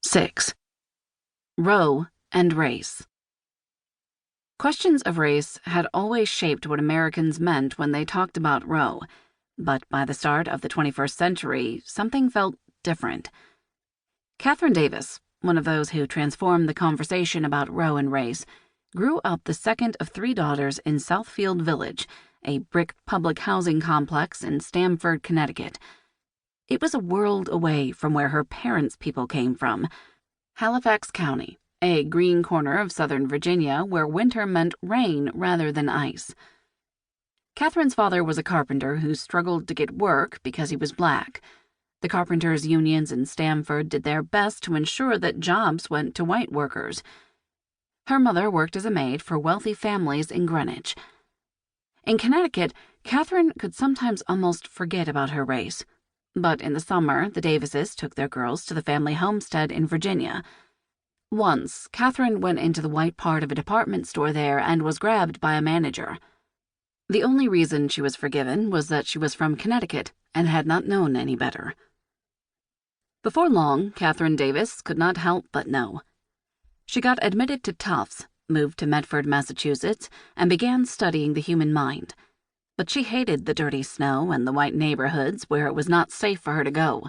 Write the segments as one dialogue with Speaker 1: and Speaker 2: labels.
Speaker 1: 6. Roe and race. Questions of race had always shaped what Americans meant when they talked about Roe, but by the start of the 21st century, something felt different. Catherine Davis, one of those who transformed the conversation about Roe and race, grew up the second of 3 daughters in Southfield Village, a brick public housing complex in Stamford, Connecticut. It was a world away from where her parents' people came from, Halifax County, a green corner of southern Virginia where winter meant rain rather than ice. Catherine's father was a carpenter who struggled to get work because he was black. The carpenters' unions in Stamford did their best to ensure that jobs went to white workers. Her mother worked as a maid for wealthy families in Greenwich. In Connecticut, Catherine could sometimes almost forget about her race. But in the summer, the Davises took their girls to the family homestead in Virginia. Once, Catherine went into the white part of a department store there and was grabbed by a manager. The only reason she was forgiven was that she was from Connecticut and had not known any better. Before long, Catherine Davis could not help but know. She got admitted to Tufts, moved to Medford, Massachusetts, and began studying the human mind. But she hated the dirty snow and the white neighborhoods where it was not safe for her to go.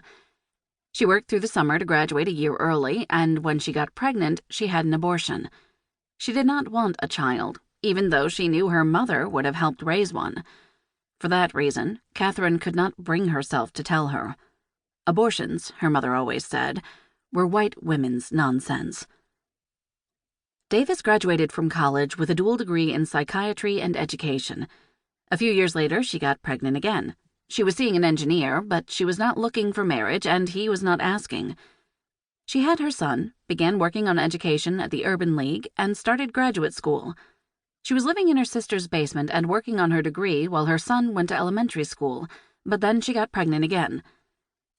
Speaker 1: She worked through the summer to graduate a year early, and when she got pregnant, she had an abortion. She did not want a child, even though she knew her mother would have helped raise one. For that reason, Catherine could not bring herself to tell her. Abortions, her mother always said, were white women's nonsense. Davis graduated from college with a dual degree in psychiatry and education. A few years later, she got pregnant again. She was seeing an engineer, but she was not looking for marriage, and he was not asking. She had her son, began working on education at the Urban League, and started graduate school. She was living in her sister's basement and working on her degree while her son went to elementary school, but then she got pregnant again.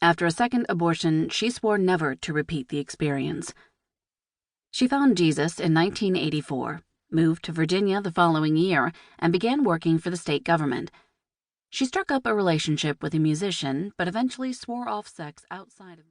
Speaker 1: After a second abortion, she swore never to repeat the experience. She found Jesus in 1984. Moved to Virginia the following year, and began working for the state government. She struck up a relationship with a musician, but eventually swore off sex outside of